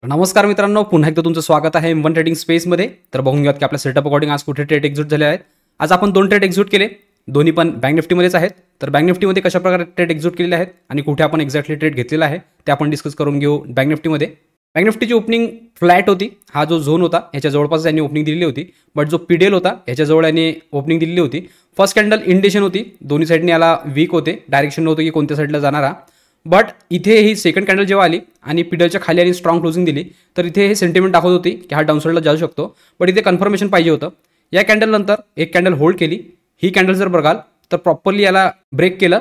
नमस्कार मित्रांनो, पुन्हा एकदा तुमचं स्वागत आहे M1 ट्रेडिंग स्पेसमध्ये. तर बघून घ्या की आपल्या सेटअप अकॉर्डिंग आज कुठे ट्रेड एक्झिक्यूट झाले आहेत. आज आपण 2 ट्रेड एक्झिक्यूट केले, दोन्ही पण बँक निफ्टीमध्येच आहेत. तर बँक निफ्टीमध्ये कशा प्रकारे ट्रेड एक्झिक्यूट केलेले आहेत आणि कुठे आपण एक्झॅक्टली ट्रेड घेतलेला आहे ते आपण डिस्कस करून घेऊ. बँक निफ्टीमध्ये बँक निफ्टीची ओपनिंग फ्लॅट होती. हा जो झोन होता ह्याच्या जवळपास यांनी ओपनिंग दिलेली होती, बट जो पीडीएल होता ह्याच्या जवळ यांनी ओपनिंग दिलेली होती. फर्स्ट कॅन्डल इंडिकेशन होती, दोन्ही साईडने याला वीक होते, डायरेक्शन नव्हतं की कोणत्या साईडला जाणारा. बट इथे ही सेकंड कॅन्डल जेव्हा आली आणि पीडलच्या खाली आणि स्ट्रॉंग क्लोजिंग दिली तर इथे हे सेंटिमेंट दाखवत होती की हा डाऊनसाईडला जाऊ शकतो. बट इथे कन्फर्मेशन पाहिजे होतं. या कॅन्डलनंतर एक कॅन्डल होल्ड केली. ही कॅन्डल जर बघाल तर प्रॉपरली याला ब्रेक केलं,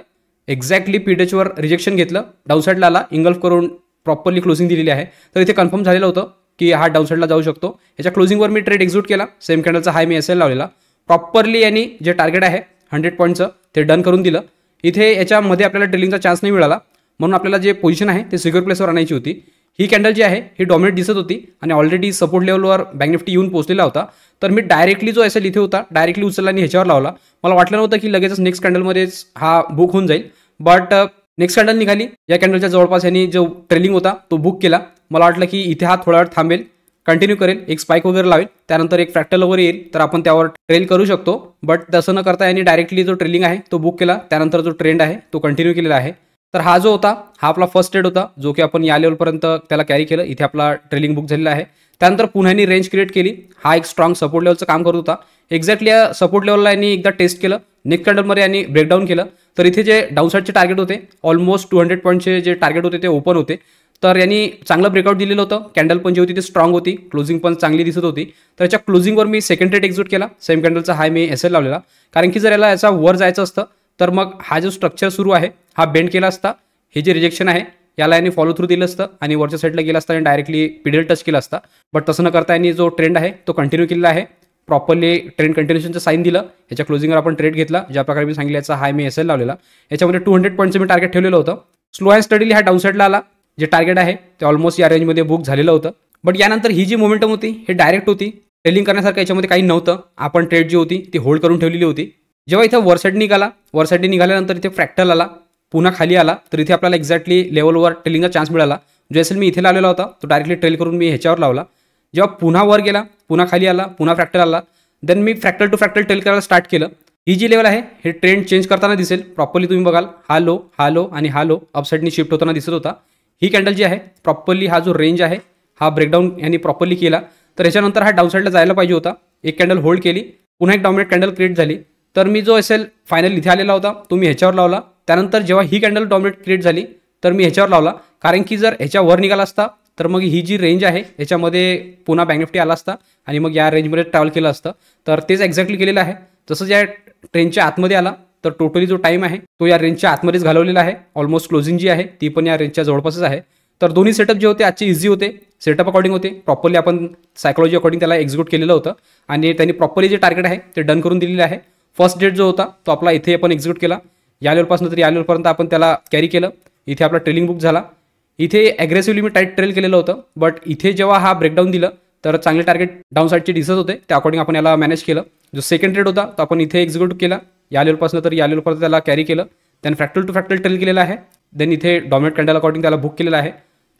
एक्झॅक्टली पीडलवर रिजेक्शन घेतलं, डाऊनसाईडला आला, इंगल्फ करून प्रॉपरली क्लोजिंग दिलेली आहे. तर इथे कन्फर्म झालेलं होतं की हा डाऊनसाईडला जाऊ शकतो. ह्याच्या क्लोजिंगवर मी ट्रेड एक्झिक्यूट केला. सेम कॅन्डलचा हाय मी एसएल लावलेला. प्रॉपरली यांनी जे टार्गेट आहे 100 पॉईंटचं ते डन करून दिलं. इथे याच्यामध्ये आपल्याला ट्रेलिंगचा चान्स नाही मिळाला, म्हणून आपल्याला जे पोझिशन आहे ते सिक्युअर प्लेसवर आणायची होती. ही कॅन्डल जी आहे ही डॉमिनेट दिसत होती आणि ऑलरेडी सपोर्ट लेवलवर बँक निफ्टी येऊन पोहोचलेला होता. तर मी डायरेक्टली जो एसएल इथे होता डायरेक्टली उचलला आणि ह्याच्यावर लावला. मला वाटलं नव्हतं की लगेचच नेक्स्ट कॅन्डलमध्येच हा बुक होऊन जाईल. बट नेक्स्ट कॅन्डल निघाली, या कॅन्डलच्या जवळपास यांनी जो ट्रेलिंग होता तो बुक केला. मला वाटलं की इथे हा थोडा वेळ थांबेल, कंटिन्यू करेल, एक स्पाइक वगैरे लावेल, त्यानंतर एक फ्रॅक्टल वगैरे येईल तर आपण त्यावर ट्रेल करू शकतो. बट तसं न करता यांनी डायरेक्टली जो ट्रेलिंग आहे तो बुक केला, त्यानंतर जो ट्रेंड आहे तो कंटिन्यू केलेला आहे. तर हा जो होता हा आपला फर्स्ट ट्रेड होता, जो की आपण या लेवलपर्यंत त्याला कॅरी केलं. इथे आपला ट्रेलिंग बुक झालेला आहे. त्यानंतर पुन्हा यांनी रेंज क्रिएट केली. हा एक स्ट्रॉंग सपोर्ट लेवलचं काम करत होता. एक्झॅक्टली या सपोर्ट लेवलला यांनी एकदा टेस्ट केलं, नेक्स्ट कॅन्डलमध्ये यांनी ब्रेकडाऊन केलं. तर इथे जे डाऊनसाईडचे टार्गेट होते ऑलमोस्ट 200 पॉईंटचे जे टार्गेट होते ते ओपन होते. तर यांनी चांगलं ब्रेकआउट दिलेलं होतं. कॅन्डल पण जी होती ती स्ट्रॉंग होती, क्लोजिंग पण चांगली दिसत होती. तर याच्या क्लोजिंगवर मी सेकंड ट्रेड एक्झिक्यूट केला. सेम कॅन्डलचा हाय मी एसएल लावलेला, कारण की जर याचा वर जायचं असतं तर मग हा जो स्ट्रक्चर सुरू आहे हा बेंड केला असता. हे जे रिजेक्शन आहे याला यांनी फॉलो थ्रू दिलं असतं आणि वरच्या साईडला गेला असता आणि डायरेक्टली पीडीएल टच केला असता. बट तसं न करता यांनी जो ट्रेंड आहे तो कंटिन्यू केलेला आहे. प्रॉपरली ट्रेंड कंटिन्यूशनचं साईन दिलं. याच्या क्लोजिंगवर आपण ट्रेड घेतला. ज्या प्रकारे मी सांगितलं याचा हाय मी एसएल लावलेला. याच्यामध्ये 200 पॉईंटचं मी टार्गेट ठेवलेलं होतं. स्लो अँड स्टडीली हा डाऊनसाईडला आला. जे टार्गेट आहे ते ऑलमोस्ट या रेंजमध्ये बुक झालेलं होतं. बट यानंतर ही जी मोमेंटम होती हे डायरेक्ट होती, ट्रेलिंग करण्यासारखं याच्यामध्ये काही नव्हतं. आपण ट्रेड जी होती ती होल्ड करून ठेवलेली होती. जेव्हा इथं वर साईड निघाल्यानंतर इथे फ्रॅक्टल आला, पुन्हा खाली आला, तर इथे आपल्याला एक्झॅक्टली लेवलवर ट्रेलिंगचा चान्स मिळाला. जो एसएल मी इथे लावलेला होता तो डायरेक्टली ट्रेल करून मी ह्याच्यावर लावला. जेव्हा पुन्हा वर गेला, पुन्हा खाली आला, पुन्हा फ्रॅक्टल आला, than me fractal to fractal trail करायला स्टार्ट केलं. ही जी लेवल आहे हे ट्रेंड चेंज करताना दिसेल. प्रॉपरली तुम्ही बघाल हा लो आणि हा लो अपसाईडनी शिफ्ट होताना दिसत होता. ही कॅन्डल जी आहे प्रॉपरली हा जो रेंज आहे हा ब्रेकडाऊन यांनी प्रॉपरली केला. तर ह्याच्यानंतर हा डाऊनसाईडला जायला पाहिजे होता. एक कॅन्डल होल्ड केली, पुन्हा एक डॉमिनेट कॅन्डल क्रिएट झाली. तर मी जो एसएल फायनल इथे आलेला होता तो मी ह्याच्यावर लावला. त्यानंतर जेव्हा ही कॅन्डल डॉमिनेट क्रिएट झाली तर मी ह्याच्यावर लावला, कारण की जर ह्याच्यावर निघाला असता तर मग ही जी रेंज आहे याच्यामध्ये पुन्हा बँक निफ्टी आला असता आणि मग या रेंजमध्ये ट्रॅव्हल केलं असतं. तर तेच एक्झॅक्टली केलेलं आहे. तसंच या ट्रेंडच्या आतमध्ये आला तर टोटली जो टाईम आहे तो या रेंजच्या आतमध्येच घालवलेला आहे. ऑलमोस्ट क्लोजिंग जी आहे ती पण या रेंजच्या जवळपासच आहे. तर दोन्ही सेटअप जे होते आजचे इझी होते, सेटअप अकॉर्डिंग होते. प्रॉपरली आपण सायकोलॉजी अकॉर्डिंग त्याला एक्झिक्यूट केलेलं होतं आणि त्यांनी प्रॉपरली जे टार्गेट आहे ते डन करून दिलेलं आहे. फर्स्ट डेट जो होता तो आपला इथे आपण एक्झिक्यूट केला. या लेवलपासून तर या लेवलपर्यंत आपण त्याला कॅरी केलं. इथे आपला ट्रेलिंग बुक झाला. इथे ॲग्रेसिव्हली मी टाईट ट्रेल केलेलं होतं. बट इथे जेव्हा हा ब्रेकडाऊन दिलं तर चांगले टार्गेट डाऊन साईडचे दिसत होते, त्या अकॉर्डिंग आपण याला मॅनेज केलं. जो सेकंड ट्रेड होता तो आपण इथे एक्झिक्यूट केला. या लेवलपासून तर या लेवलपर्यंत त्याला कॅरी केलं. त्यानं फ्रॅक्टल टू फ्रॅक्टल ट्रेल केलेला आहे. देन इथे डॉमिनेट कॅन्डल अकॉर्डिंग त्याला बुक केलेला आहे.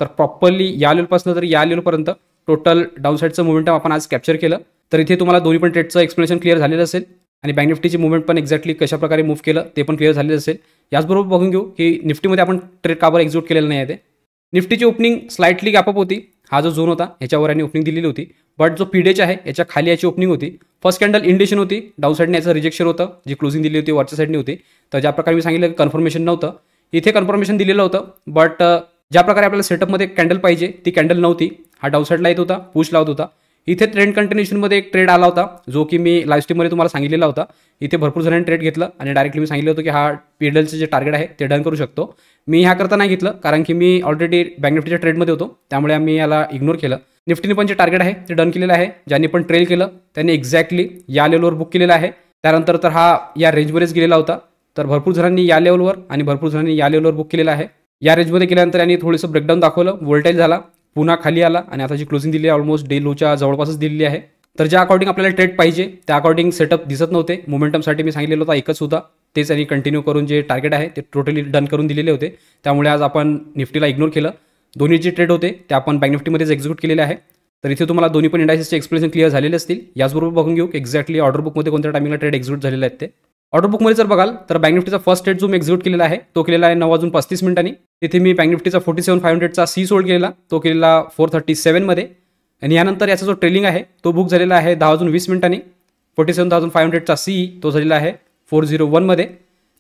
तर प्रॉपरली या लेवलपासून तर या लेवलपर्यंत टोटल डाऊन साईडचं मुवमेंटम आपण आज कॅप्चर केलं. तर इथे तुम्हाला दोन्ही पण ट्रेडचं एक्सप्लेनेशन क्लिअर झालेलं असेल आणि बँक निफ्टीची मुवमेंट पण एक्झॅक्टली कशा प्रकारे मूव्ह केलं ते पण क्लिअर झालेलं असेल. याचबरोबर बघून घेऊ की निफ्टीमध्ये आपण ट्रेड काबर एक्झिक्यूट केलेलं नाही आहे ते. निफ्टीची ओपनिंग स्लाइटली गॅपअप होती. हा जो झोन होता ह्याच्यावर यांनी ओपनिंग दिलेली होती. बट जो पीडीएच आहे याच्या खाली याची ओपनिंग होती. फर्स्ट कॅन्डल इंडिकेशन होती, डाऊन साईडने याचं रिजेक्शन होतं, जी क्लोजिंग दिली होती वरच्या साईडने होती. तर ज्या प्रकारे मी सांगितलं कन्फर्मेशन नव्हतं, इथे कन्फर्मेशन दिलेलं होतं. बट ज्या प्रकारे आपल्याला सेटअपमध्ये कॅन्डल पाहिजे ती कॅन्डल नव्हती. हा डाऊन साईडला येत होता, पुश लावत होता. इथे ट्रेंड कंटिन्युएशनमध्ये एक ट्रेड आला होता जो की मी लाईव्ह स्ट्रीममध्ये तुम्हाला सांगितलेला होता. इथे भरपूर जणांनी ट्रेड घेतलं आणि डायरेक्टली मी सांगितलं होतं की हा पीडलचं जे टार्गेट आहे ते डन करू शकतो. मी ह्या करता नाही घेतलं, कारण की मी ऑलरेडी बँक निफ्टीच्या ट्रेडमध्ये होतो, त्यामुळे आम्ही याला इग्नोर केलं. निफ्टीने पण जे टार्गेट आहे ते डन केलेलं आहे. ज्यांनी पण ट्रेल केलं त्यांनी एक्झॅक्टली या लेवलवर बुक केलेलं आहे. त्यानंतर तर हा या रेंजमध्येच गेलेला होता. तर भरपूर जणांनी या लेवलवर आणि भरपूर जणांनी या लेवलवर बुक केलेलं आहे. या रेंजमध्ये गेल्यानंतर यांनी थोडंसं ब्रेकडाऊन दाखवलं, वोल्टाईल झाला, पुन्हा खाली आला आणि आता जी क्लोजिंग दिली आहे ऑलमोस्ट डे लोच्या जवळपासच दिलेली आहे. तर ज्या अकॉर्डिंग आपल्याला ट्रेड पाहिजे त्या अकॉर्डिंग सेटअप दिसत नव्हते. मोमेंटमसाठी मी सांगितलेलं होता एकच होता, तेच त्यांनी कंटिन्यू करून जे टार्गेट आहे ते टोटली डन करून दिलेले होते. त्यामुळे आज आपण निफ्टीला इग्नोर केलं. दोन्ही जे ट्रेड होते ते आपण बँक निफ्टीमध्येच एक्झिक्यूट केलेले आहे. तर इथे तुम्हाला दोन्ही पण इंडायसेसचे एक्सप्लेनेशन क्लिअर झालेले असतील. याचबरोबर बघून घेऊ एक्झॅक्टली ऑर्डर बुकमध्ये कोणत्या टायमिंगला ट्रेड एक्झिक्यूट झालेले आहेत ते. ऑर्डर बुकमध्ये जर बघाल तर बँक निफ्टीचा फर्स्ट ट्रेड जो मी एक्झिक्यूट केलेला आहे तो केलेला आहे 9:35 तिथे मी बँक निफ्टीचा 47,500चा सी सोल्ड केलेला, तो केलेला 4:37 मध्ये. आणि यानंतर याचा जो ट्रेलिंग आहे तो बुक झालेला आहे 10:20 47,500चा सी तो झालेला आहे 4:01 मध्ये.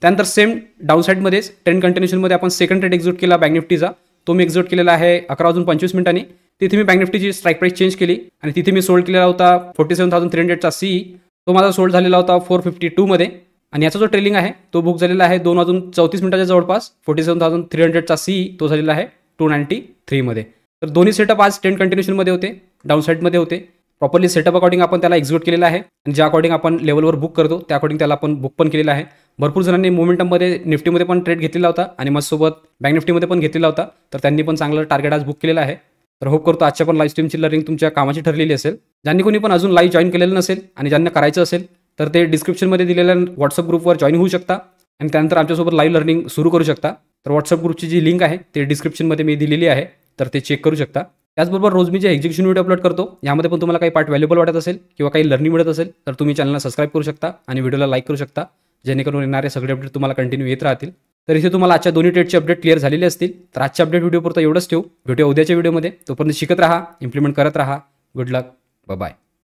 त्यानंतर सेम डाऊन साईडमध्येच ट्रेंड कंटिन्युएशनमध्ये आपण सेकंड ट्रेड एक्झिक्यूट केला बँक निफ्टीचा, तो मी एक्झिक्यूट केलेला आहे 11:25 तिथे मी बँक निफ्टीची स्ट्राईक प्राईस चेंज केली आणि तिथे मी सोल्ड केलेला होता 47,300चा सी, तो माझा सोल्ड झालेला होता 4:52 मध्ये. आणि याचा जो ट्रेलिंग आहे तो बुक झालेला आहे 2:34 जवळपास 47,300चा सी तो झालेला आहे 293 मध्ये. तर दोन्ही सेटअप आज ट्रेंड कंटिन्युएशनमध्ये होते, डाऊन साईडमध्ये होते. प्रॉपरली सेटअप अकॉर्डिंग आपण त्याला एक्झिक्यूट केलेला आहे आणि ज्या अकॉर्डिंग आपण लेवलवर बुक करतो त्या अकॉर्डिंग त्याला आपण बुक पण केलेला आहे. भरपूर जणांनी मोमेंटममध्ये निफ्टीमध्ये पण ट्रेड घेतलेला होता आणि माझ्यासोबत बँक निफ्टीमध्ये पण घेतलेला होता, तर त्यांनी पण चांगलं टार्गेट आज बुक केलेलं आहे. तर होप करतो आजच्या पण लाईव्ह स्ट्रीमची लर्निंग तुमच्या कामाची ठरलेली असेल. ज्यांनी कोणी पण अजून लाईव्ह जॉईन केलेलं नसेल आणि ज्यांना करायचं असेल तर ते डिस्क्रिप्शनमध्ये दिलेल्या व्हॉट्सअप ग्रुपवर जॉईन होऊ शकता आणि त्यानंतर आमच्यासोबत लाईव्ह लर्निंग सुरू करू शकता. तर व्हॉट्सअप ग्रुपची जी लिंक आहे ते डिस्क्रिप्शनमध्ये मी दिलेली आहे, तर ते चेक करू शकता. त्याचबरोबर रोज मी जे एक्झिक्युशन व्हिडिओ अपलोड करतो यामध्ये पण तुम्हाला काही पार्ट व्हॅल्युबल वाटत असेल किंवा काही लर्निंग मिळत असेल तर तुम्ही चॅनलला सबस्क्राईब करू शकता आणि व्हिडिओला लाईक करू शकता, जेणेकरून येणारे सगळे अपडेट तुम्हाला कंटिन्यू येत राहतील. तर इथे तुम्हाला आजच्या दोन्ही ट्रेडचे अपडेट क्लिअर झालेले असतील. तर आजच्या अपडेट व्हिडिओपुरतं एवढंच ठेवू. भेटूया उद्याच्या व्हिडिओमध्ये. तोपर्यंत शिकत राहा, इम्प्लिमेंट करत राहा. गुड लक, बाय.